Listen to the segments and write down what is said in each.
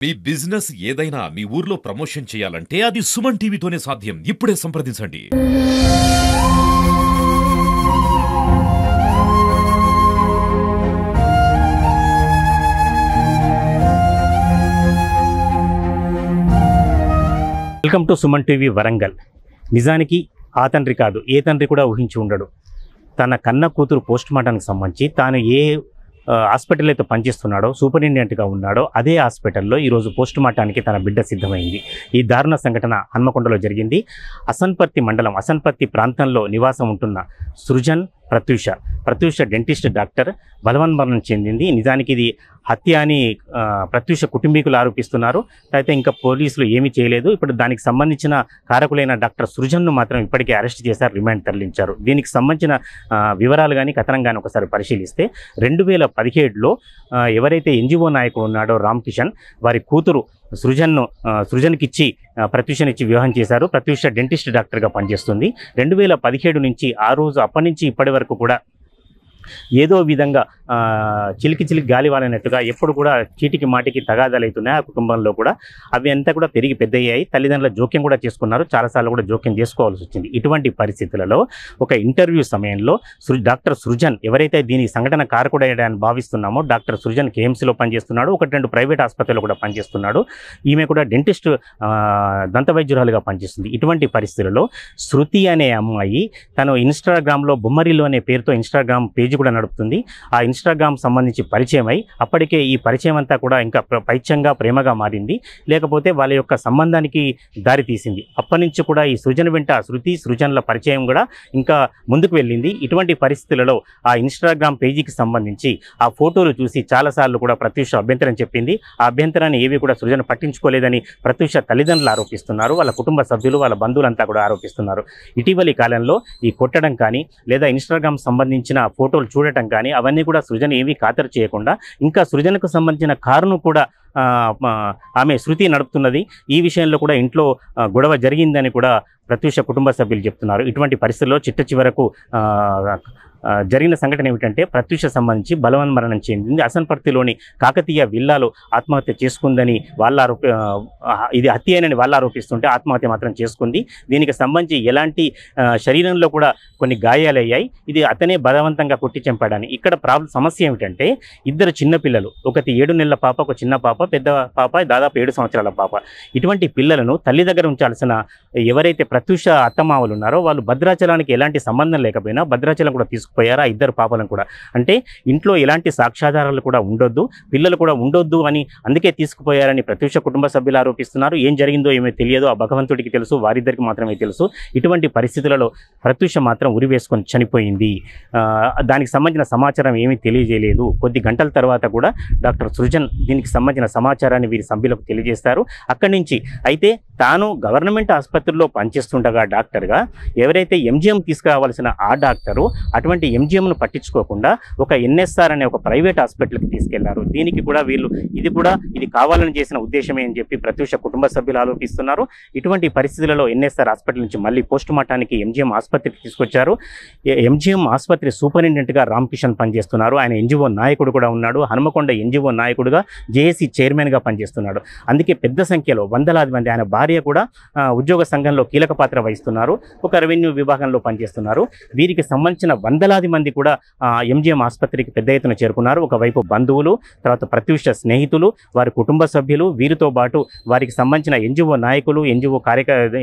మీ business ఏదైనా మీ ఊర్లో promotion చేయాలంటే అది సుమన్ టీవీతోనే సాధ్యం. ఇప్పుడే సంప్రదించండి. Welcome to Suman TV Warangal. నిజానికి ఆ తండ్రి కాదు, ఏ తండ్రి కూడా ఊహించి ఉండడు. తన కన్న కూతురు పోస్ట్ మార్టానికి సంబంధించి తాను ఏ హాస్పిటల్ అయితే పనిచేస్తున్నాడో, సూపరింటెండెంట్గా ఉన్నాడో అదే హాస్పిటల్లో ఈరోజు పోస్ట్ మార్టానికి తన బిడ్డ సిద్ధమైంది. ఈ దారుణ సంఘటన హన్మకొండలో జరిగింది. అసన్పర్తి మండలం అసన్పర్తి ప్రాంతంలో నివాసం ఉంటున్న సృజన్ ప్రత్యూష డెంటిస్ట్ డాక్టర్ బలవన్మరణం చెందింది. నిజానికి ఇది హత్య అని ప్రత్యూష కుటుంబీకులు ఆరోపిస్తున్నారు. అయితే ఇంకా పోలీసులు ఏమీ చేయలేదు. ఇప్పుడు దానికి సంబంధించిన కారకులైన డాక్టర్ సృజన్ను మాత్రం ఇప్పటికే అరెస్ట్ చేశారు, రిమాండ్ తరలించారు. దీనికి సంబంధించిన వివరాలు కానీ కథనం కానీ ఒకసారి పరిశీలిస్తే 2017లో ఎవరైతే ఎన్జిఓ నాయకుడు ఉన్నాడో రామ్ కిషన్, వారి కూతురు సృజన్కిచ్చి ప్రత్యూషనిచ్చి వివాహం చేశారు. ప్రత్యూష డెంటిస్ట్ డాక్టర్గా పనిచేస్తుంది. 2017 నుంచి ఆ రోజు అప్పటి నుంచి ఇప్పటి వరకు కూడా ఏదో విధంగా చిలికి గాలి వాలినట్టుగా ఎప్పుడు కూడా చీటికి మాటికి తగాదాలు అవుతున్నాయి ఆ కుటుంబంలో కూడా. అవి అంతా కూడా పెరిగి పెద్దయ్యాయి. తల్లిదండ్రుల జోక్యం కూడా చేసుకున్నారు, చాలాసార్లు కూడా జోక్యం చేసుకోవాల్సి వచ్చింది. ఇటువంటి పరిస్థితులలో ఒక ఇంటర్వ్యూ సమయంలో డాక్టర్ సృజన్, ఎవరైతే దీని సంఘటన కారకుడని భావిస్తున్నామో, డాక్టర్ సృజన్ కేఎంసీలో పనిచేస్తున్నాడు, 1-2 ప్రైవేట్ ఆసుపత్రుల్లో కూడా పనిచేస్తున్నాడు. ఈమె కూడా డెంటిస్ట్ దంతవైద్యురాలుగా పనిచేస్తుంది. ఇటువంటి పరిస్థితులలో శృతి అనే అమ్మాయి తను ఇన్స్టాగ్రామ్లో బొమ్మరిల్లు అనే పేరుతో ఇన్స్టాగ్రామ్ పేజ్ కూడా నడుపుతుంది. ఆ ఇన్స్టాగ్రామ్ సంబంధించి పరిచయం అయి అప్పటికే ఈ పరిచయం అంతా కూడా ఇంకా పైత్యంగా ప్రేమగా మారింది, లేకపోతే వాళ్ళ యొక్క సంబంధానికి దారి తీసింది. అప్పటి నుంచి కూడా ఈ సృజన్ వెంట సృజన్ల పరిచయం కూడా ఇంకా ముందుకు వెళ్ళింది. ఇటువంటి పరిస్థితులలో ఆ ఇన్స్టాగ్రామ్ పేజీకి సంబంధించి ఆ ఫోటోలు చూసి చాలాసార్లు కూడా ప్రత్యూష అభ్యంతరం చెప్పింది. ఆ అభ్యంతరాన్ని ఏవి కూడా సృజన్ పట్టించుకోలేదని ప్రత్యూష తల్లిదండ్రులు ఆరోపిస్తున్నారు. వాళ్ళ కుటుంబ సభ్యులు, వాళ్ళ బంధువులంతా కూడా ఆరోపిస్తున్నారు. ఇటీవలి కాలంలో ఈ కొట్టడం కానీ లేదా ఇన్స్టాగ్రామ్ సంబంధించిన ఫోటోలు చూడటం కానీ అవన్నీ కూడా సృజన్ ఏమీ ఖాతరు చేయకుండా ఇంకా సృజన్కు సంబంధించిన కారును కూడా ఆమె శృతి నడుపుతున్నది. ఈ విషయంలో కూడా ఇంట్లో గొడవ జరిగిందని కూడా ప్రత్యూష కుటుంబ సభ్యులు చెప్తున్నారు. ఇటువంటి పరిస్థితుల్లో చిట్ట చివరకు జరిగిన సంఘటన ఏమిటంటే ప్రత్యూష సంబంధించి బలవన్మరణం చెందింది. అసన్పర్తిలోని కాకతీయ విల్లాలో ఆత్మహత్య చేసుకుందని ఇది హత్యనని వాళ్ళు ఆరోపిస్తుంటే ఆత్మహత్య మాత్రం చేసుకుంది. దీనికి సంబంధించి ఎలాంటి శరీరంలో కూడా కొన్ని గాయాలయ్యాయి. ఇది అతనే బలవంతంగా కొట్టి చంపాడని. ఇక్కడ సమస్య ఏమిటంటే ఇద్దరు చిన్నపిల్లలు, ఒకటి 7 నెలల పాప, ఒక చిన్న పాప, పెద్ద పాప దాదాపు 7 సంవత్సరాల పాప. ఇటువంటి పిల్లలను తల్లి దగ్గర ఉంచాల్సిన ఎవరైతే ప్రత్యూష అత్తమామలు ఉన్నారో వాళ్ళు భద్రాచలానికి ఎలాంటి సంబంధం లేకపోయినా భద్రాచలం కూడా తీసుకుపోయారు ఆ ఇద్దరు పాపలను కూడా. అంటే ఇంట్లో ఎలాంటి సాక్ష్యాధారాలు కూడా ఉండొద్దు, పిల్లలు కూడా ఉండొద్దు అని అందుకే తీసుకుపోయారని ప్రత్యూష కుటుంబ సభ్యులు ఆరోపిస్తున్నారు. ఏం జరిగిందో ఏమో తెలియదు, ఆ భగవంతుడికి తెలుసు, వారిద్దరికి మాత్రమే తెలుసు. ఇటువంటి పరిస్థితులలో ప్రత్యూష మాత్రం ఉరి వేసుకొని చనిపోయింది. దానికి సంబంధించిన సమాచారం ఏమీ తెలియజేయలేదు. కొద్ది గంటల తర్వాత కూడా డాక్టర్ సృజన్ దీనికి సంబంధించిన సమాచారాన్ని వీరి సభ్యులకు తెలియజేస్తారు. అక్కడి నుంచి అయితే తాను గవర్నమెంట్ ఆసుపత్రిలో పనిచేస్తుండగా డాక్టర్గా ఎవరైతే ఎంజిఎం తీసుకురావాల్సిన ఆ డాక్టరు అటువంటి ఎంజిఎంను పట్టించుకోకుండా ఒక ఎన్ఎస్ఆర్ అనే ఒక ప్రైవేట్ హాస్పిటల్కి తీసుకెళ్లారు. దీనికి కూడా వీళ్ళు ఇది కావాలని చేసిన ఉద్దేశమే అని చెప్పి ప్రత్యూష కుటుంబ సభ్యులు ఆరోపిస్తున్నారు. ఇటువంటి పరిస్థితులలో ఎన్ఎస్ఆర్ హాస్పిటల్ నుంచి మళ్ళీ పోస్ట్ మార్టానికి ఎంజిఎం ఆసుపత్రికి తీసుకొచ్చారు. ఎంజిఎం ఆసుపత్రి సూపరింటెండెంట్గా రామ్ కిషన్ పనిచేస్తున్నారు. ఆయన ఎన్జిఓ నాయకుడు కూడా ఉన్నాడు. హనుమకొండ ఎన్జిఓ నాయకుడుగా జేఏసీ చైర్మన్గా పనిచేస్తున్నాడు. అందుకే పెద్ద సంఖ్యలో వందలాది మంది, ఆయన భార్య కూడా ఉద్యోగ సంఘంలో కీలక పాత్ర వహిస్తున్నారు, ఒక రెవెన్యూ విభాగంలో పనిచేస్తున్నారు. వీరికి సంబంధించిన వందలాది మంది కూడా ఎంజిఎం ఆసుపత్రికి పెద్ద ఎత్తున చేరుకున్నారు. ఒకవైపు బంధువులు, తర్వాత ప్రత్యూష స్నేహితులు, వారి కుటుంబ సభ్యులు, వీరితో పాటు వారికి సంబంధించిన ఎన్జిఓ నాయకులు,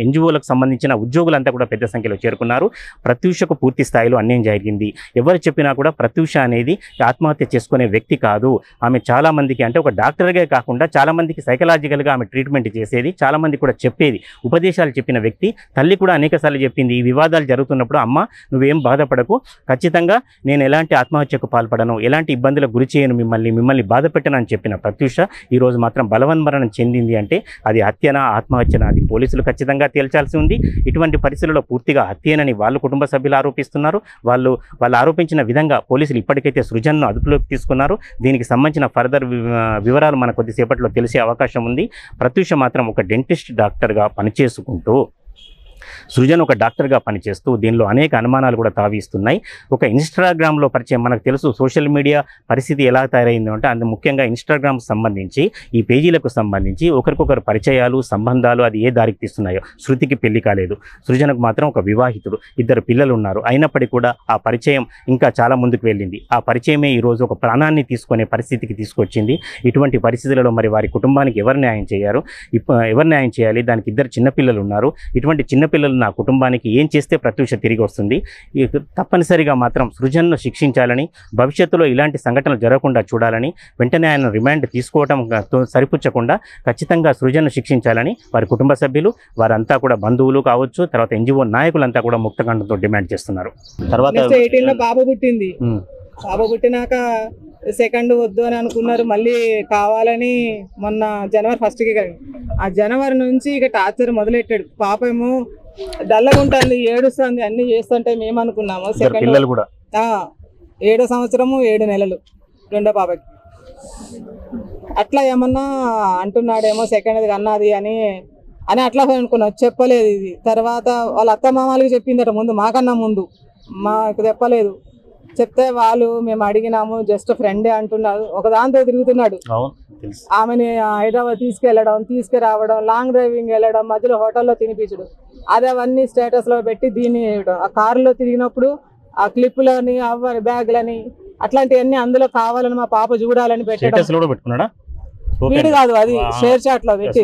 ఎన్జిఓలకు సంబంధించిన ఉద్యోగులంతా కూడా పెద్ద సంఖ్యలో చేరుకున్నారు. ప్రత్యూషకు పూర్తి స్థాయిలో అన్యాయం జరిగింది. ఎవరు చెప్పినా కూడా ప్రత్యూష అనేది ఆత్మహత్య చేసుకునే వ్యక్తి కాదు. ఆమె చాలా మందికి, అంటే ఒక డాక్టర్గా కాకుండా చాలా మందికి సైకలాజికల్గా ఆమె ట్రీట్మెంట్ చేసేది, చాలా మంది కూడా చెప్పేది, ఉపదేశాలు చెప్పిన వ్యక్తి. తల్లి కూడా అనేకసార్లు చెప్పింది, ఈ వివాదాలు జరుగుతున్నప్పుడు అమ్మ నువ్వేం బాధపడకు, ఖచ్చితంగా నేను ఎలాంటి ఆత్మహత్యకు పాల్పడను, ఎలాంటి ఇబ్బందులకు గురి చేయను, మిమ్మల్ని బాధ పెట్టనని చెప్పిన ప్రత్యూష ఈరోజు మాత్రం బలవన్మరణం చెందింది. అంటే అది హత్యనా ఆత్మహత్యనా అది పోలీసులు ఖచ్చితంగా తేల్చాల్సి ఉంది. ఇటువంటి పరిస్థితుల్లో పూర్తిగా హత్యనని వాళ్ళు కుటుంబ సభ్యులు ఆరోపిస్తున్నారు. వాళ్ళు ఆరోపించిన విధంగా పోలీసులు ఇప్పటికైతే సృజన్ను అదుపులోకి తీసుకున్నారు. దీనికి సంబంధించిన ఫర్దర్ వివరాలు మన కొద్దిసేపట్లో తెలిసే అవకాశం ఉంది. ప్రత్యూష మాత్రం ఒక డెంటిస్ట్ డాక్టర్గా పనిచేసుకుంటూ సృజన్ ఒక డాక్టర్గా పనిచేస్తూ దీనిలో అనేక అనుమానాలు కూడా తావిస్తున్నాయి. ఒక ఇన్స్టాగ్రామ్లో పరిచయం, మనకు తెలుసు సోషల్ మీడియా పరిస్థితి ఎలా తయారైంది అంటే అందు ముఖ్యంగా ఇన్స్టాగ్రామ్కి సంబంధించి ఈ పేజీలకు సంబంధించి ఒకరికొకరు పరిచయాలు, సంబంధాలు అది ఏ దారికి తీస్తున్నాయో. శృతికి పెళ్లి కాలేదు, సృజనకు మాత్రం ఒక వివాహితుడు, 2 పిల్లలు ఉన్నారు. అయినప్పటికీ కూడా ఆ పరిచయం ఇంకా చాలా ముందుకు వెళ్ళింది. ఆ పరిచయమే ఈరోజు ఒక ప్రాణాన్ని తీసుకునే పరిస్థితికి తీసుకొచ్చింది. ఇటువంటి పరిస్థితులలో మరి వారి కుటుంబానికి ఎవరు న్యాయం చేయాలి? దానికి 2 చిన్నపిల్లలు ఉన్నారు. ఇటువంటి చిన్నపిల్లలు నా కుటుంబానికి ఏం చేస్తే ప్రత్యూష తిరిగి వస్తుంది? తప్పనిసరిగా మాత్రం సృజన్ను శిక్షించాలని, భవిష్యత్తులో ఇలాంటి సంఘటనలు జరగకుండా చూడాలని, వెంటనే ఆయన రిమాండ్ తీసుకోవడంతో సరిపుచ్చకుండా ఖచ్చితంగా సృజన్ను శిక్షించాలని వారి కుటుంబ సభ్యులు, వారంతా కూడా బంధువులు కావచ్చు, తర్వాత NGO నాయకులంతా కూడా ముక్తకంఠంతో డిమాండ్ చేస్తున్నారు. తర్వాత 18లో బాబు పుట్టింది. బాబు పుట్టినాక సెకండ్ వద్దు అని అనుకున్నారు, మళ్ళీ కావాలని మొన్న జనవరి 1కి ఆ జనవరి నుంచి ఇక టార్చర్ మొదలెట్టాడు. పాపేమో డల్లగా ఉంటుంది, ఏడుస్తుంది, అన్ని చేస్తుంటే మేము అనుకున్నాము. సెకండ్ 7వ సంవత్సరము 7 నెలలు రెండో పాపకి. అట్లా ఏమన్నా అంటున్నాడేమో సెకండ్ అన్నది అని అట్లా అనుకున్నాం. చెప్పలేదు ఇది. తర్వాత వాళ్ళ అత్త మామలకి చెప్పిందట ముందు, మాకన్నా ముందు మాకు చెప్పలేదు. చెప్తే వాళ్ళు మేము అడిగినాము, జస్ట్ ఫ్రెండే అంటున్నారు. ఒక దాంతో తిరుగుతున్నాడు. ఆమెని హైదరాబాద్ తీసుకురావడం, లాంగ్ డ్రైవింగ్ వెళ్ళడం, మధ్యలో హోటల్లో తినిపించడం, అది అవన్నీ స్టేటస్లో పెట్టి దీన్ని ఆ కారులో తిరిగినప్పుడు ఆ క్లిప్పులని, బ్యాగ్లని అట్లాంటివన్నీ అందులో కావాలని మా పాప చూడాలని పెట్టడం. వీడు కాదు, అది షేర్ చాట్ లో పెట్టి,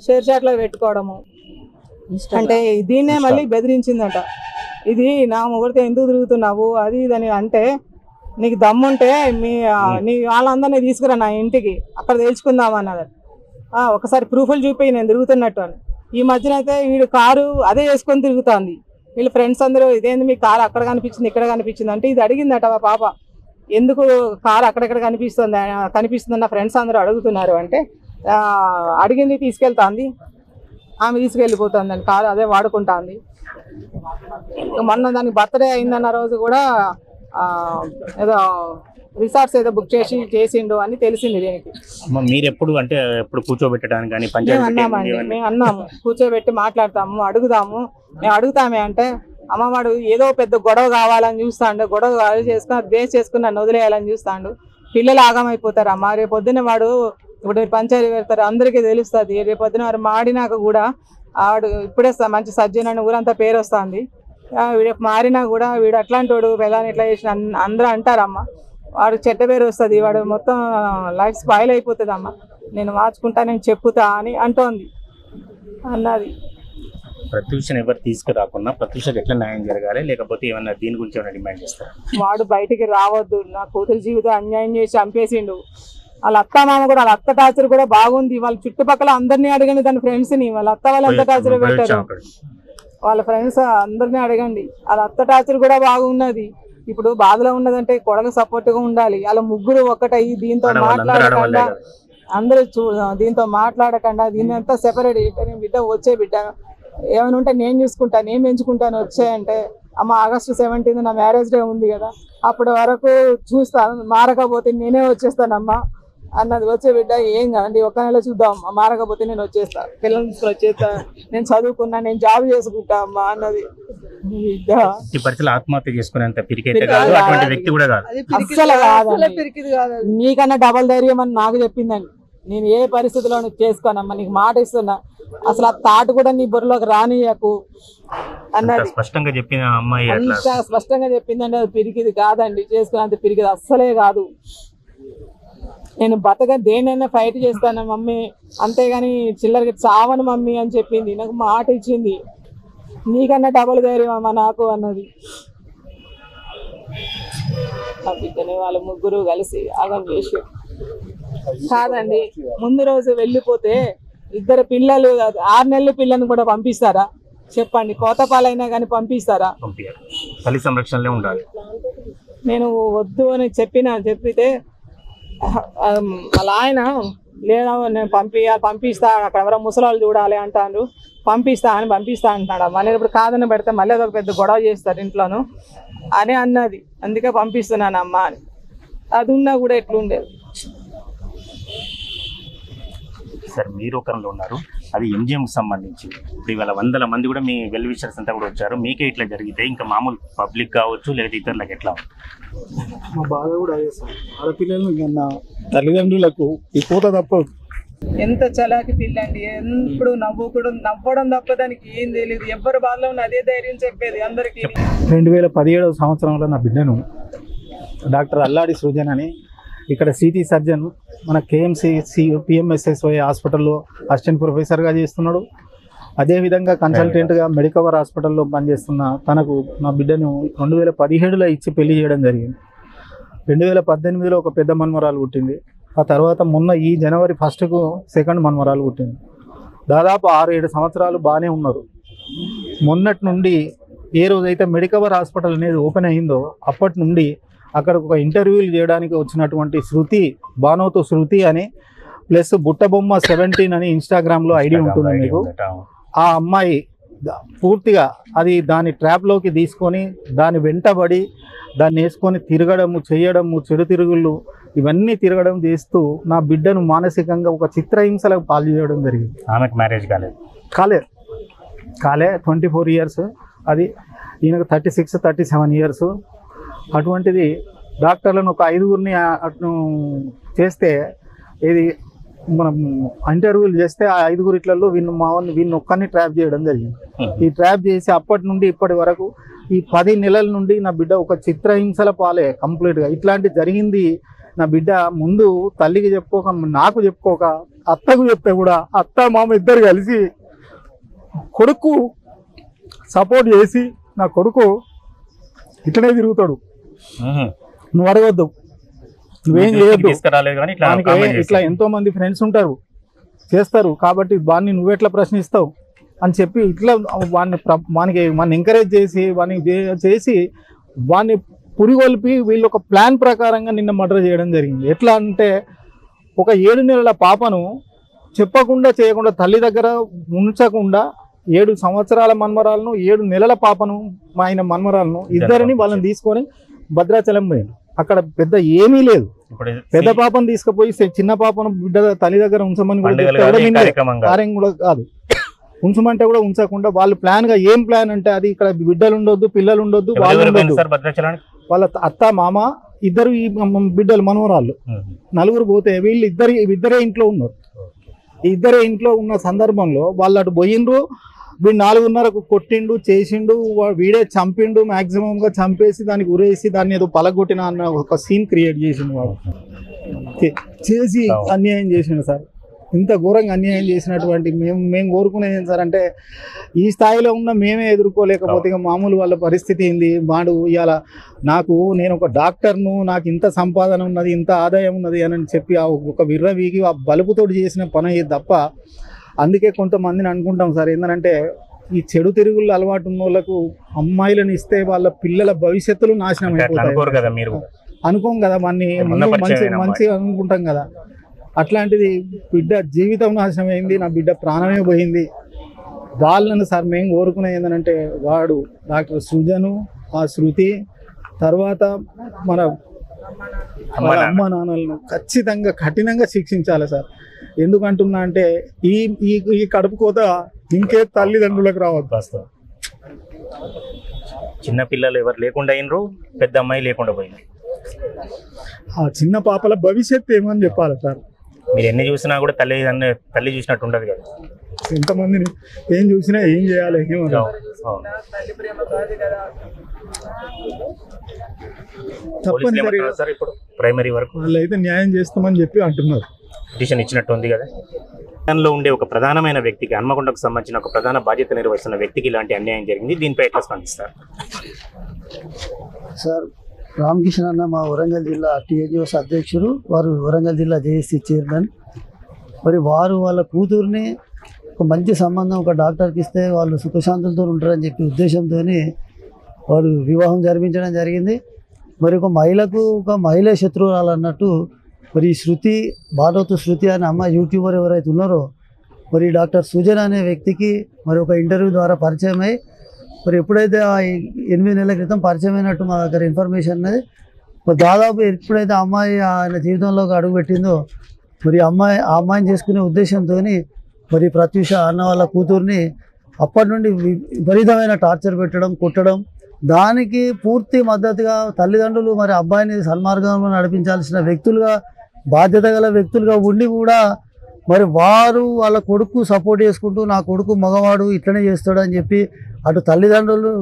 షేర్ చాట్ లో పెట్టుకోవడము. అంటే దీన్నే మళ్ళీ బెదిరించిందట. ఇది నా మొగుడితో ఎందుకు తిరుగుతున్నావు అది ఇదని అంటే, నీకు దమ్ముంటే నీ వాళ్ళందరినీ తీసుకురా నా ఇంటికి, అక్కడ తెలుసుకుందాం అన్నది. ఒకసారి ప్రూఫ్లు చూపి నేను తిరుగుతున్నట్టు అని. ఈ మధ్యన అయితే వీడు కారు అదే వేసుకొని తిరుగుతుంది. వీళ్ళ ఫ్రెండ్స్ అందరూ ఇదేంది మీ కారు అక్కడ కనిపించింది ఇక్కడ కనిపించింది అంటే, ఇది అడిగిందట మా పాప, ఎందుకు కారు అక్కడెక్కడ కనిపిస్తుందన్న ఫ్రెండ్స్ అందరూ అడుగుతున్నారు అంటే, అడిగింది తీసుకెళ్తాంది, ఆమె తీసుకెళ్ళిపోతుందని కారు అదే వాడుకుంటుంది. మొన్న దానికి బర్త్డే అయిందన్న రోజు కూడా ఏదో రిసార్ట్స్ ఏదో బుక్ చేసిండు అని తెలిసింది. దీనికి మీరు ఎప్పుడు కూర్చోబెట్టడానికి కానీ మేము అన్నాము, కూర్చోబెట్టి మాట్లాడతాము, మేము అడుగుతామే అంటే, అమ్మవాడు ఏదో పెద్ద గొడవ కావాలని చూస్తాడు, గొడవ చేసుకుని అది బేస్ చేసుకుని నన్ను వదిలేయాలని చూస్తాడు. పిల్లలు ఆగమైపోతారు అమ్మ. రేపు పొద్దున్న వాడు ఇప్పుడు పంచాయతీ పెడతారు, అందరికీ తెలుస్తుంది. రేపు పొద్దున వాడు మాడినాక కూడా ఆడు ఇప్పుడే మంచి సజ్జనని ఊరంతా పేరు వస్తుంది. వీడు మారినా కూడా వీడు అట్లాంటి వాడు పిల్లని ఇట్లా చేసిన అందరూ అంటారమ్మ. వాడు చెడ్డ పేరు వస్తుంది, వాడు మొత్తం లైఫ్ స్పాయిల్ అయిపోతుంది అమ్మ, నేను మార్చుకుంటా, నేను చెప్పుతా అని అంటోంది అన్నది. ప్రత్యూషను ఎవరు తీసుకురాకున్నా ప్రత్యూషకు ఎట్లా న్యాయం జరగాలి, లేకపోతే ఏమన్నా దీని గురించి ఏమైనా డిమాండ్ చేస్తారు? వాడు బయటికి రావద్దు, నా కూతురు జీవితం అన్యాయం చేసి చంపేసిండు. వాళ్ళ అత్త మామ కూడా, వాళ్ళ అత్త టార్చర్ కూడా బాగుంది. వాళ్ళ చుట్టుపక్కల అందరినీ అడగండి, దాని ఫ్రెండ్స్ని, వాళ్ళ అత్త వాళ్ళు ఎంత టార్చర్ పెట్టారు, వాళ్ళ ఫ్రెండ్స్ అందరినీ అడగండి. వాళ్ళ అత్త టార్చర్ కూడా బాగున్నది. ఇప్పుడు బాధలో ఉన్నదంటే కొడగ సపోర్ట్గా ఉండాలి. వాళ్ళ ముగ్గురు ఒక్కటయ్యి దీంతో మాట్లాడకుండా, అందరూ దీంతో మాట్లాడకుండా, దీన్ని అంతా సెపరేట్ బిడ్డ వచ్చే బిడ్డ ఏమైనా ఉంటే నేను చూసుకుంటా, నేను పెంచుకుంటాను వచ్చాయంటే, అమ్మ ఆగస్టు 17 నా మ్యారేజ్ డే ఉంది కదా, అప్పటి వరకు చూస్తాను, మారకపోతే నేనే వచ్చేస్తానమ్మా అన్నది. వచ్చే బిడ్డ ఏం కాదండి, 1 నెల చూద్దాం, మారకపోతే నేను వచ్చేస్తా, పిల్లల్ని తీసుకుని వచ్చేస్తా, నేను చదువుకున్నా, నేను జాబ్ చేసుకుంటా అమ్మా అన్నది. ఆత్మహత్య చేసుకునేంత పిరికైతే కాదు, అటువంటి వ్యక్తి కూడా కాదు, అస్సలు కాదు. నీకన్నా డబల్ ధైర్యం అని నాకు చెప్పిందండి. నేను ఏ పరిస్థితిలో చేసుకోనమ్మా, నీకు మాట ఇస్తున్నా, అసలు ఆ తాటు కూడా నీ బుర్రలోకి రానియకు అన్నది. స్పష్టంగా చెప్పిన అమ్మాయి అంత స్పష్టంగా చెప్పిందండి. అది పిరికిది కాదండి, చేసుకున్నంత పిరికిది అస్సలే కాదు. నేను దేన్నైనా ఫైట్ చేస్తాను మమ్మీ, అంతేగాని చిల్లరకి చావను మమ్మీ అని చెప్పింది. నాకు మాట ఇచ్చింది. నీకన్నా డబల్ ధైర్యం అమ్మా నాకు అన్నది. ఆ బిడ్డని వాళ్ళ ముగ్గురు కలిసి ఆగం చేసి కాదండి. ముందు రోజు వెళ్ళిపోతే 2 పిల్లలు, 6 నెలల పిల్లని కూడా పంపిస్తారా చెప్పండి? కోతపాలైనా కానీ పంపిస్తారా? తల్లి సంరక్షణలో ఉండాలి. నేను వద్దు అని చెప్పితే అలా ఆయన లేదా నేను పంపిస్తా, అక్కడ ఎవరో ముసలాళ్ళు చూడాలి అంటారు, పంపిస్తా అంటున్నాడు. మళ్ళీ ఇప్పుడు కాదని పెడితే మళ్ళీ అదొక పెద్ద గొడవ చేస్తారు ఇంట్లోను అని అన్నది. అందుకే పంపిస్తున్నాను అమ్మ అని. అది ఉన్నా కూడా ఎట్లుండేది. సార్ మీరు ఒకరిలో ఉన్నారు, అది ఎంజిఎంకి సంబంధించి. ఇప్పుడు ఇవాళ వందల మంది కూడా మీ వెల్ విషర్స్ అంతా కూడా వచ్చారు. మీకే ఇట్లా జరిగితే ఇంకా మామూలు పబ్లిక్ కావచ్చు లేదా ఇతరులకు ఎట్లా? మా బాధ కూడా అదే సార్. ఆడపిల్లలు కన్నా తల్లిదండ్రులకు ఈ పూత తప్ప. ఎంత చలాకి పిల్లండి, ఎప్పుడు నవ్వడం తప్ప దానికి ఏం తెలియదు. ఎవరి బాధలో అదే ధైర్యం చెప్పేది అందరికి. 2017 సంవత్సరంలో నా బిడ్డను డాక్టర్ అల్లాడి సృజన్ అని ఇక్కడ సిటీ సర్జన్ మన కేఎంసి పిఎంఎస్ఎస్వై హాస్పిటల్లో అసిస్టెంట్ ప్రొఫెసర్గా చేస్తున్నాడు. అదేవిధంగా కన్సల్టెంట్గా మెడికవర్ హాస్పిటల్లో పనిచేస్తున్న తనకు నా బిడ్డను 2017లో ఇచ్చి పెళ్లి చేయడం జరిగింది. 2018లో ఒక పెద్ద మన్మరాలు పుట్టింది. ఆ తర్వాత మొన్న ఈ జనవరి 1కు సెకండ్ మన్మరాలు పుట్టింది. దాదాపు 6-7 సంవత్సరాలు బాగానే ఉన్నారు. మొన్నటి నుండి ఏ రోజైతే మెడికవర్ హాస్పిటల్ అనేది ఓపెన్ అయిందో అప్పటి నుండి అక్కడ ఒక ఇంటర్వ్యూలు చేయడానికి వచ్చినటువంటి బానోతు శృతి అని ప్లస్ బుట్టబొమ్మ 17 అని ఇన్స్టాగ్రామ్లో ఐడి ఉంటుంది మీకు. ఆ అమ్మాయి పూర్తిగా దాని ట్రాప్లోకి తీసుకొని దాని వెంటబడి దాన్ని వేసుకొని తిరగడము చేయడము చెడు తిరుగుళ్ళు ఇవన్నీ తిరగడం చేస్తూ నా బిడ్డను మానసికంగా ఒక చిత్రహింసలకు పాలు చేయడం జరిగింది. ఆమెకు మ్యారేజ్ కాలే 24 ఇయర్స్. అది ఈయనకు 36-37 ఇయర్స్. అటువంటిది డాక్టర్లను ఒక 5గురిని చేస్తే ఇది మనం ఇంటర్వ్యూలు చేస్తే ఆ 5గురిట్లలో వీళ్ళని ఒక్కరిని ట్రాప్ చేయడం జరిగింది. ఈ ట్రాప్ చేసి అప్పటి నుండి ఇప్పటి వరకు ఈ 10 నెలల నుండి నా బిడ్డ ఒక చిత్రహింసల పాలే కంప్లీట్గా. ఇట్లాంటి జరిగింది నా బిడ్డ ముందు తల్లికి చెప్పుకోక నాకు చెప్పుకోక అత్తకు చెప్తే కూడా అత్త మామ ఇద్దరు కలిసి కొడుకు సపోర్ట్ చేసి నా కొడుకు ఇట్లనే తిరుగుతాడు, నువ్వు అడగొద్దు, నువ్వేం చేయొద్దు, ఇట్లా ఎంతో మంది ఫ్రెండ్స్ ఉంటారు చేస్తారు కాబట్టి వాడిని నువ్వెట్లా ప్రశ్నిస్తావు అని చెప్పి ఇట్లా వాడిని ఎంకరేజ్ చేసి వాడిని పురిగొల్పి వీళ్ళు ఒక ప్లాన్ ప్రకారంగా నిన్న మర్డర్ చేయడం జరిగింది. ఎట్లా అంటే ఒక 7 నెలల పాపను చెప్పకుండా చేయకుండా తల్లి దగ్గర ఉంచకుండా 7 సంవత్సరాల మన్మరాలను 7 నెలల పాపను ఆయన మన్మరాలను ఇద్దరిని వాళ్ళని తీసుకొని భద్రాచలం పోయింది. అక్కడ పెద్ద ఏమీ లేదు. పెద్ద పాపను తీసుకుపోయి చిన్న పాపను బిడ్డ తల్లి దగ్గర ఉంచమని కార్యం కూడా కాదు, ఉంచమంటే కూడా ఉంచకుండా వాళ్ళు ఏం ప్లాన్ అంటే అది ఇక్కడ బిడ్డలు ఉండొద్దు, పిల్లలు ఉండొద్దు, వాళ్ళు ఉండొద్దు. వాళ్ళ అత్త మామ ఇద్దరు ఈ బిడ్డలు మనవరాళ్ళు 4 పోతే వీళ్ళు ఇద్దరే ఇంట్లో ఉన్నారు. ఇద్దరే ఇంట్లో ఉన్న సందర్భంలో వాళ్ళు అటు పోయిండ్రు. వీడు 4:30కు కొట్టిండు, చేసిండు, వీడే చంపిండు, మ్యాక్సిమంగా చంపేసి దానికి ఉరేసి దాన్ని ఏదో పలగొట్టిన అన్న ఒక సీన్ క్రియేట్ చేసిండు. వాడు చేసి అన్యాయం చేసిండు సార్. ఇంత ఘోరంగా అన్యాయం చేసినటువంటి మేము కోరుకునేది ఏం సార్ అంటే ఈ స్థాయిలో ఉన్న మేమే ఎదుర్కోలేకపోతే ఇక మామూలు వాళ్ళ పరిస్థితి ఏంది. వాడు ఇవాళ నేను ఒక డాక్టర్ను, నాకు ఇంత సంపాదన ఉన్నది, ఇంత ఆదాయం ఉన్నది అని చెప్పి ఒక విర్రవీగి ఆ బలుపుతోటి చేసిన పని తప్ప. అందుకే కొంతమందిని అనుకుంటాం సార్ ఏంటంటే ఈ చెడు తిరుగుళ్ళు అలవాటు ఉన్న వాళ్ళకు అమ్మాయిలను ఇస్తే వాళ్ళ పిల్లల భవిష్యత్తులు నాశనం అయిపోతాయి అనుకోం కదా, మంచిగా అనుకుంటాం కదా. అట్లాంటిది బిడ్డ జీవితం నాశనం అయింది, నా బిడ్డ ప్రాణమే పోయింది. వాళ్ళను సార్ మేము కోరుకునేది ఏంటంటే వాడు డాక్టర్ సృజను, ఆ శృతి తర్వాత మన అమ్మ నాన్నలను ఖచ్చితంగా కఠినంగా శిక్షించాలి సార్. ఎందుకంటున్నా అంటే ఈ కడుపు కోత ఇంకే తల్లిదండ్రులకు రావద్దు. చిన్న పిల్లలు ఎవరు లేకుండా అయినరు, పెద్ద అమ్మాయి లేకుండా పోయింది. ఆ చిన్న పాపల భవిష్యత్తు ఏమని చెప్పాలి సార్. మీరు ఎన్ని చూసినా కూడా తల్లి చూసినట్టు ఉండదు కదా. ఎంతమందిని ఏం చూసినా ఏం చేయాలి తప్పనిసరిగా సార్. ఇప్పుడు ప్రైమరీ వరకు వాళ్ళు అయితే న్యాయం చేస్తామని చెప్పి అంటున్నారు. పిటిషన్ ఇచ్చినట్టు ఉంది కదా. లో ఉండే ఒక ప్రధానమైన వ్యక్తికి, హన్మకొండకు సంబంధించిన ఒక ప్రధాన బాధ్యత నిర్వహిస్తున్న వ్యక్తికి ఇలాంటి అన్యాయం జరిగింది. దీనిపై ఎట్లా స్పందిస్తారు సార్? రామకృష్ణ అన్న మా వరంగల్ జిల్లా టీఎన్జిఓస్ అధ్యక్షుడు, వారు వరంగల్ జిల్లా జేఏసీ చైర్మన్. మరి వారు వాళ్ళ కూతుర్ని ఒక మంచి సంబంధం ఒక డాక్టర్కి ఇస్తే వాళ్ళు సుఖశాంతులతో ఉంటారని చెప్పి ఉద్దేశంతో వారు వివాహం జరిపించడం జరిగింది. మరి ఒక మహిళే శత్రువురాలు అన్నట్టు మరి బానోతు శృతి అనే అమ్మాయి యూట్యూబర్ ఎవరైతే ఉన్నారో మరి డాక్టర్ సుజన్ అనే వ్యక్తికి మరి ఒక ఇంటర్వ్యూ ద్వారా పరిచయం అయ్యి మరి ఎప్పుడైతే ఆ 8 నెలల క్రితం పరిచయం అయినట్టు మా దగ్గర ఇన్ఫర్మేషన్ ఉన్నది. మరి దాదాపు ఎప్పుడైతే అమ్మాయి ఆయన జీవితంలోకి అడుగుపెట్టిందో మరి ఆ అమ్మాయిని చేసుకునే ఉద్దేశంతో మరి ప్రత్యూష అన్న వాళ్ళ కూతుర్ని అప్పటి నుండి విపరీతమైన టార్చర్ పెట్టడం, కొట్టడం, దానికి పూర్తి మద్దతుగా తల్లిదండ్రులు మరి అబ్బాయిని సన్మార్గంలో నడిపించాల్సిన వ్యక్తులుగా, బాధ్యత గల వ్యక్తులుగా ఉండి కూడా మరి వారు వాళ్ళ కొడుకు సపోర్ట్ చేసుకుంటూ నా కొడుకు మగవాడు ఇట్లనే చేస్తాడు అని చెప్పి అటు తల్లిదండ్రులు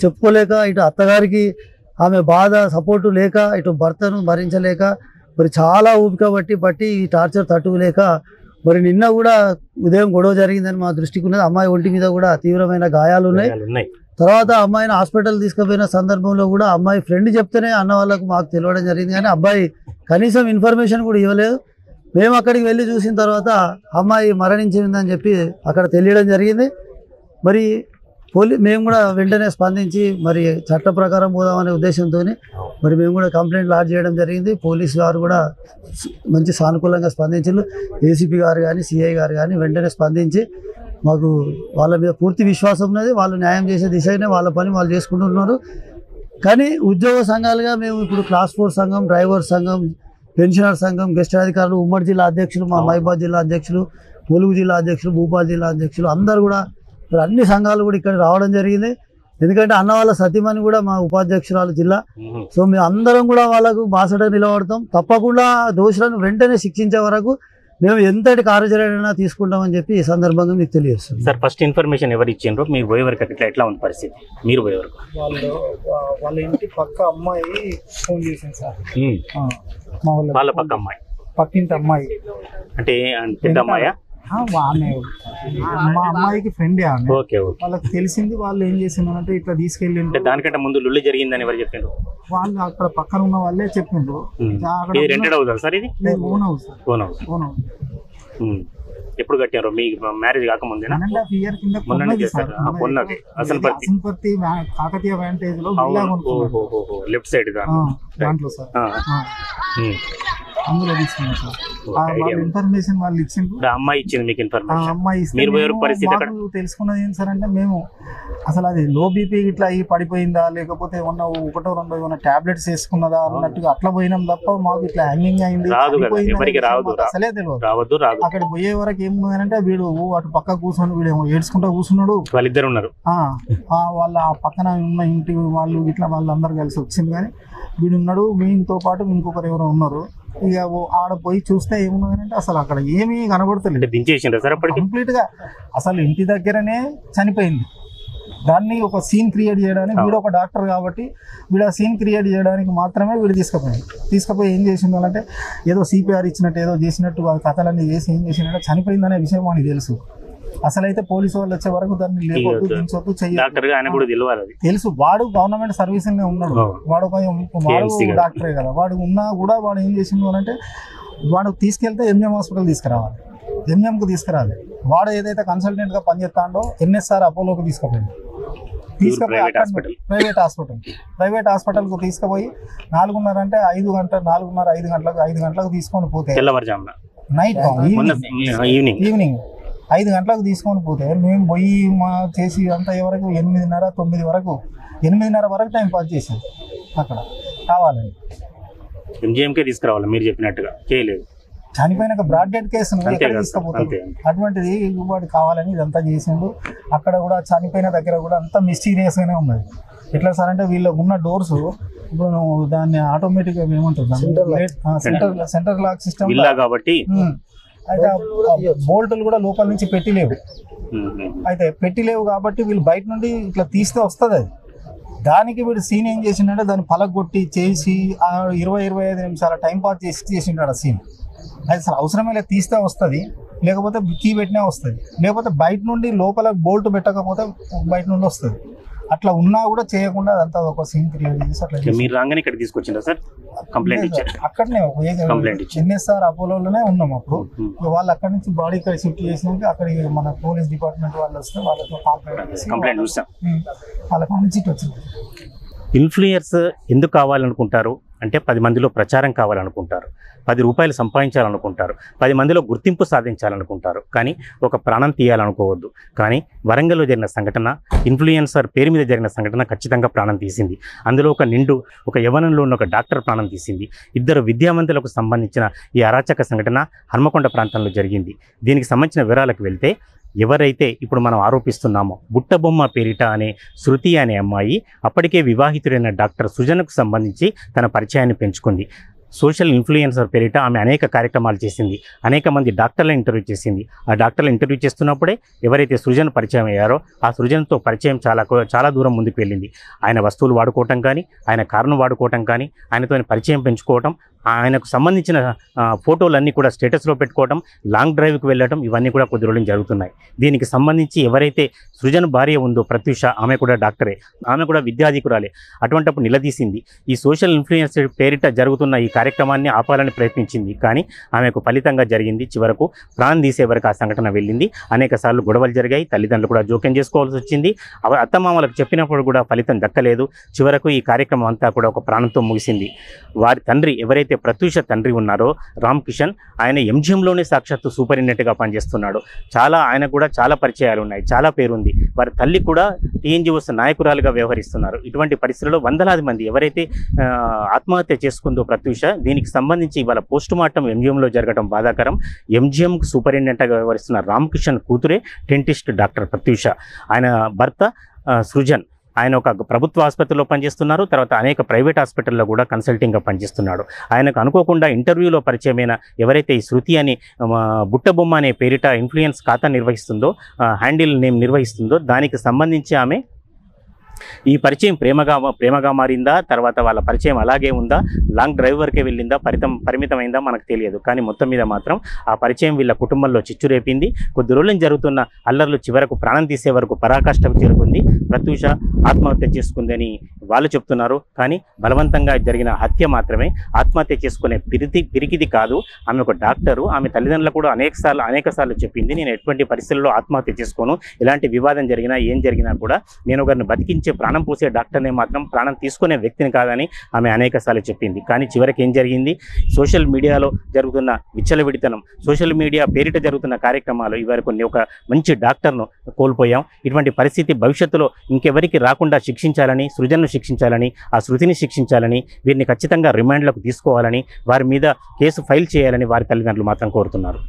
చెప్పుకోలేక, ఇటు అత్తగారికి ఆమె బాధ సపోర్టు లేక, ఇటు భర్తను భరించలేక మరి చాలా ఊపిక బట్టి ఈ టార్చర్ తట్టుకోలేక మరి నిన్న కూడా ఉదయం గొడవ జరిగిందని మా దృష్టికి ఉన్నది. అమ్మాయి ఒంటి మీద కూడా తీవ్రమైన గాయాలు ఉన్నాయి. తర్వాత అమ్మాయిని హాస్పిటల్ తీసుకుపోయిన సందర్భంలో కూడా అమ్మాయి ఫ్రెండ్ చెప్తేనే అన్న వాళ్ళకు మాకు తెలియడం జరిగింది, కానీ అబ్బాయి కనీసం ఇన్ఫర్మేషన్ కూడా ఇవ్వలేదు. మేము అక్కడికి వెళ్ళి చూసిన తర్వాత అమ్మాయి మరణించిందని చెప్పి అక్కడ తెలియడం జరిగింది. మరి మేము కూడా వెంటనే స్పందించి మరి చట్ట ప్రకారం పోదామనే ఉద్దేశంతో మరి మేము కూడా కంప్లైంట్ లాడ్జ్ చేయడం జరిగింది. పోలీసు వారు కూడా మంచి సానుకూలంగా స్పందించారు. ఏసీపీ గారు కానీ సిఐ గారు కానీ వెంటనే స్పందించి మాకు వాళ్ళ మీద పూర్తి విశ్వాసం ఉన్నది. వాళ్ళు న్యాయం చేసే దిశగానే వాళ్ళ పని వాళ్ళు చేసుకుంటున్నారు. కానీ ఉద్యోగ సంఘాలుగా మేము ఇప్పుడు క్లాస్ 4 సంఘం, డ్రైవర్ సంఘం, పెన్షనర్ సంఘం, గెస్ట్ అధికారులు, ఉమ్మడి జిల్లా అధ్యక్షులు, మా మహబూబాద్ జిల్లా అధ్యక్షులు, ములుగు జిల్లా అధ్యక్షులు, భూపాల్ జిల్లా అధ్యక్షులు అందరూ కూడా అన్ని సంఘాలు కూడా ఇక్కడ రావడం జరిగింది. ఎందుకంటే అన్న వాళ్ళ సతీమణి కూడా మా ఉపాధ్యక్షురాలు జిల్లా. సో మేము అందరం కూడా వాళ్ళకు బాసట నిలబడతాం. తప్పకుండా దోషులను వెంటనే శిక్షించే వరకు మేము ఎంతటి కార్యాచరణ తీసుకుంటామని చెప్పి ఈ సందర్భంగా మీకు తెలియజేస్తాం. సార్, ఫస్ట్ ఇన్ఫర్మేషన్ ఎవరు ఇచ్చిండ్రు? మీకు పోయేవరకు ఎట్లా ఉంది పరిస్థితి? మీరు పోయేవరకు వాళ్ళ ఇంటి పక్క అమ్మాయి ఫోన్ చేసింది సార్. వాళ్ళ పక్క అమ్మాయి, పక్కింటి అమ్మాయి అంటే పెద్ద అమ్మాయా? ఆమె మా అమ్మాయికి ఫ్రెండే ఆమె. ఓకే. వాళ్ళకి తెలిసింది. వాళ్ళు ఏం చేసిందంటే ఇట్లా తీసుకెళ్ళిండ్రు. దానికంటే ముందు లుల్లి జరిగిందని ఎవరు చెప్పిండ్రు? వాళ్ళు అక్కడ పక్కన ఉన్న వాళ్ళే చెప్పిండ్రు. రెంటెడ్ హౌస్ సార్ ఇది? Own house. Own house. ఎప్పుడు కట్టారు? మీ మ్యారేజ్ కాకముందే? 1.5 year కింద కొన్నది అసన్పర్తి కాకతీయ వాంటేజ్ లో లెఫ్ట్ సైడ్ దాంట్లో సార్ అందులో తీసుకున్నాం సార్. వాళ్ళ ఇన్ఫర్మేషన్ వాళ్ళు ఇచ్చిండ్రు. అమ్మాయి ఇచ్చింది మీకు ఇన్ఫర్మేషన్? అమ్మాయి తెలుసుకున్నది ఏం సార్ అంటే, మేము అసలు అది లో బీపీ ఇట్లా అయ్యి పడిపోయిందా, లేకపోతే ఏమన్నా 1 2 ఏమన్నా టాబ్లెట్స్ వేసుకున్నదా అన్నట్టుగా అట్లా పోయినాం తప్ప మాకు ఇట్లా హ్యాంగింగ్ అయింది అసలే తెలియదు. అక్కడ పోయే వరకు ఏముందంటే వీడు అటు పక్క కూర్చొని వీడు ఏడ్చుకుంటా కూర్చున్నాడు. వాళ్ళిద్దరు ఉన్నారు. వాళ్ళ పక్కన ఉన్న ఇంటి వాళ్ళు ఇట్లా వాళ్ళందరూ కలిసి వచ్చింది. కానీ వీడు ఉన్నాడు, వీటితో పాటు ఇంకొకరు ఎవరో ఉన్నారు. ఇక ఆడ పోయి చూస్తే ఏమున్నదంటే అసలు అక్కడ ఏమీ కనబడతలేదు. కంప్లీట్ గా అసలు ఇంటి దగ్గరనే చనిపోయింది. దాన్ని ఒక సీన్ క్రియేట్ చేయడానికి వీడు ఒక డాక్టర్ కాబట్టి వీడు ఆ సీన్ క్రియేట్ చేయడానికి మాత్రమే వీడు తీసుకుపోయి ఏం చేసిందంటే ఏదో సిపిఆర్ ఇచ్చినట్టు ఏదో చేసినట్టు కథలన్నీ చేసి ఏం చేసినట్టు చనిపోయిందనే విషయం మనకి తెలుసు. అసలు అయితే పోలీసు వాళ్ళు వచ్చే వరకు దాన్ని లేకపోతే దించొద్దు చెయ్యాలి తెలుసు. వాడు గవర్నమెంట్ సర్వీస్ ఉన్నాడు, వాడు డాక్టరే కదా. వాడు ఉన్నా కూడా వాడు ఏం చేసిండు అంటే వాడు తీసుకెళ్తే ఎంఎం హాస్పిటల్ తీసుకురావాలి, ఎంఎంకు తీసుకురాలి. వాడు ఏదైతే కన్సల్టెంట్ గా పనిచేస్తాడో ఎన్ఎస్ఆర్ అపోలోకి తీసుకుపోయి ప్రైవేట్ హాస్పిటల్కు తీసుకుపోయి 4:30 అంటే 5 గంటలకు తీసుకొని పోతే నైట్ ఈవినింగ్ 5 గంటలకు తీసుకొని పోతే మేము పోయి చేసి అంతా వరకు 8:30 9 వరకు 8:30 వరకు టైం పాస్ చేసాం. అక్కడ కావాలని ఎంజిఎంకే తీసుకురావాలి మీరు చెప్పినట్టుగా చేయలేదు. చనిపోయినాక బ్రాడ్ డెడ్ కేసు తీసుకుపోతాడు. అటువంటిది వాడు కావాలని ఇదంతా చేసిండు. అక్కడ కూడా చనిపోయిన దగ్గర కూడా అంతా మిస్టీరియస్ గానే ఉన్నది. ఎట్లా సార్ అంటే వీళ్ళకు ఉన్న డోర్స్ ఇప్పుడు దాన్ని ఆటోమేటిక్ గా ఏమంటారు సెంటర్ లాక్ సిస్టమ్ కాబట్టి అయితే బోల్టులు కూడా లోపల నుంచి పెట్టిలేవు కాబట్టి వీళ్ళు బయట నుండి ఇట్లా తీస్తే వస్తుంది. అది దానికి వీడు సీన్ ఏం చేసిండే దాన్ని పలగొట్టి చేసి 20-25 నిమిషాల టైం పాస్ చేసిండు ఆ సీన్. అది అసలు అవసరమే లేదు, తీస్తే వస్తుంది, లేకపోతే కీ పెట్టినా వస్తుంది, లేకపోతే బయట నుండి లోపల బోల్ట్ పెట్టకపోతే బయట నుండి వస్తుంది. అట్లా ఉన్నా కూడా చేయకుండా అదంతా ఒక సీన్ క్రియేట్ చేసి అట్లా మీరు రాగానే ఇక్కడ తీసుకొచ్చిందా సార్? కంప్లైంట్ ఇచ్చారు అక్కడనే ఎన్ఎస్ఆర్ అపోలోనే ఉన్నాం అప్పుడు. వాళ్ళు అక్కడి నుంచి బాడీ ఇక్కడ షిఫ్ట్ చేసినాక అక్కడికి మన పోలీస్ డిపార్ట్మెంట్ వాళ్ళు వస్తే వాళ్ళతో కంప్లైంట్ చూస్తాం. వాళ్ళ నుంచి వచ్చింది. ఇన్ఫ్లుయర్స్ ఎందుకు కావాలనుకుంటారు అంటే 10 మందిలో ప్రచారం కావాలనుకుంటారు, 10 రూపాయలు సంపాదించాలనుకుంటారు, 10 మందిలో గుర్తింపు సాధించాలనుకుంటారు, కానీ ఒక ప్రాణం తీయాలనుకోవద్దు. కానీ వరంగల్లో జరిగిన సంఘటన, ఇన్ఫ్లుయెన్సర్ పేరు మీద జరిగిన సంఘటన ఖచ్చితంగా ప్రాణం తీసింది. అందులో ఒక యవ్వనంలో ఉన్న ఒక డాక్టర్ ప్రాణం తీసింది. 2 విద్యావంతులకు సంబంధించిన ఈ అరాచక సంఘటన హన్మకొండ ప్రాంతంలో జరిగింది. దీనికి సంబంధించిన వివరాలకు వెళ్తే, ఎవరైతే ఇప్పుడు మనం ఆరోపిస్తున్నామో బుట్టబొమ్మ పేరిట అనే శృతి అనే అమ్మాయి అప్పటికే వివాహితుడైన డాక్టర్ సృజన్కు సంబంధించి తన పరిచయాన్ని పెంచుకుంది. సోషల్ ఇన్ఫ్లుయెన్సర్ పేరిట ఆమె అనేక కార్యక్రమాలు చేసింది, అనేక మంది డాక్టర్ల ఇంటర్వ్యూ చేసింది. ఆ డాక్టర్ల ఇంటర్వ్యూ చేస్తున్నప్పుడే ఎవరైతే సృజన్ పరిచయం అయ్యారో ఆ సృజన్తో పరిచయం చాలా దూరం ముందుకు వెళ్ళింది. ఆయన వస్తువులు వాడుకోవటం కానీ, ఆయన కారును వాడుకోవటం కానీ, ఆయనతో పరిచయం పెంచుకోవటం, ఆయనకు సంబంధించిన ఫోటోలన్నీ కూడా స్టేటస్లో పెట్టుకోవడం, లాంగ్ డ్రైవ్కి వెళ్ళడం, ఇవన్నీ కూడా కొద్ది రోజులు జరుగుతున్నాయి. దీనికి సంబంధించి ఎవరైతే సృజన్ భార్య ఉందో ప్రత్యూష, ఆమె కూడా డాక్టరే, ఆమె కూడా విద్యాధికురాలే. అటువంటిప్పుడు నిలదీసింది. ఈ సోషల్ ఇన్ఫ్లుయెన్సర్ పేరిట జరుగుతున్న ఈ కార్యక్రమాన్ని ఆపాలని ప్రయత్నించింది, కానీ ఆమెకు ఫలితంగా జరిగింది. చివరకు ప్రాణం తీసే వరకు ఆ సంఘటన వెళ్ళింది. అనేక సార్లు గొడవలు జరిగాయి, తల్లిదండ్రులు కూడా జోక్యం చేసుకోవాల్సి వచ్చింది. అత్తమామలకు చెప్పినప్పుడు కూడా ఫలితం దక్కలేదు. చివరకు ఈ కార్యక్రమం అంతా కూడా ఒక ప్రాణంతో ముగిసింది. వారి తండ్రి, ఎవరైతే ప్రత్యూష తండ్రి ఉన్నారో రామ్ కిషన్, ఆయన ఎంజిఎంలోనే సాక్షాత్తు సూపరింటెండెంట్గా పనిచేస్తున్నాడు. ఆయనకు కూడా చాలా పరిచయాలు ఉన్నాయి, చాలా పేరుంది. వారి తల్లి కూడా టీఎన్జిఓస్ నాయకురాలుగా వ్యవహరిస్తున్నారు. ఇటువంటి పరిస్థితుల్లో వందలాది మంది ఎవరైతే ఆత్మహత్య చేసుకుందో ప్రత్యూష, దీనికి సంబంధించి ఇవాళ పోస్ట్ మార్టం ఎంజిఎంలో జరగడం బాధాకరం. ఎంజిఎంకు సూపరింటెండెంట్గా వ్యవహరిస్తున్న రామ్ కిషన్ కూతురే డెంటిస్ట్ డాక్టర్ ప్రత్యూష. ఆయన భర్త సృజన్, ఆయన ఒక ప్రభుత్వ ఆసుపత్రిలో పనిచేస్తున్నారు, తర్వాత అనేక ప్రైవేట్ హాస్పిటల్లో కూడా కన్సల్టింగ్గా పనిచేస్తున్నాడు. ఆయనకు అనుకోకుండా ఇంటర్వ్యూలో పరిచయమైన ఎవరైతే ఈ శృతి అని బుట్టబొమ్మ అనే పేరిట ఇన్ఫ్లుయెన్స్ ఖాతా నిర్వహిస్తుందో, హ్యాండిల్ నేమ్ నిర్వహిస్తుందో, దానికి సంబంధించి ఆమె ఈ పరిచయం ప్రేమగా మారిందా, తర్వాత వాళ్ళ పరిచయం అలాగే ఉందా, లాంగ్ డ్రైవ్ వరకే వెళ్ళిందా, పరిమితమైందా మనకు తెలియదు. కానీ మొత్తం మీద మాత్రం ఆ పరిచయం వీళ్ళ కుటుంబంలో చిచ్చు రేపింది. కొద్ది రోజులు జరుగుతున్న అల్లర్లు చివరకు ప్రాణం తీసే వరకు పరాకాష్ఠకు చేరుకుంది. ప్రత్యూష ఆత్మహత్య చేసుకుందని వాళ్ళు చెప్తున్నారు, కానీ బలవంతంగా జరిగిన హత్య మాత్రమే. ఆత్మహత్య చేసుకునే పిరికిది కాదు. ఆమె ఒక డాక్టరు. ఆమె తల్లిదండ్రులు కూడా అనేక సార్లు చెప్పింది, నేను ఎటువంటి పరిస్థితుల్లో ఆత్మహత్య చేసుకోను, ఎలాంటి వివాదం జరిగినా ఏం జరిగినా కూడా నేను ఒకరిని బతికించే ప్రాణం పోసే డాక్టర్నే, మాత్రం ప్రాణం తీసుకునే వ్యక్తిని కాదని ఆమె అనేక సార్లు చెప్పింది. కానీ చివరికి ఏం జరిగింది, సోషల్ మీడియాలో జరుగుతున్న విచ్చలవిడితనం, సోషల్ మీడియా పేరిట జరుగుతున్న కార్యక్రమాలు, ఇవరకు ఒక మంచి డాక్టర్ను కోల్పోయాం. ఇటువంటి పరిస్థితి భవిష్యత్తులో ఇంకెవరికి రాకుండా శిక్షించాలని, సృజన్ను శిక్షించాలని, ఆ శృతిని శిక్షించాలని, వీరిని ఖచ్చితంగా రిమాండ్లకు తీసుకోవాలని, వారి మీద కేసు ఫైల్ చేయాలని వారి తల్లిదండ్రులు మాత్రం కోరుతున్నారు.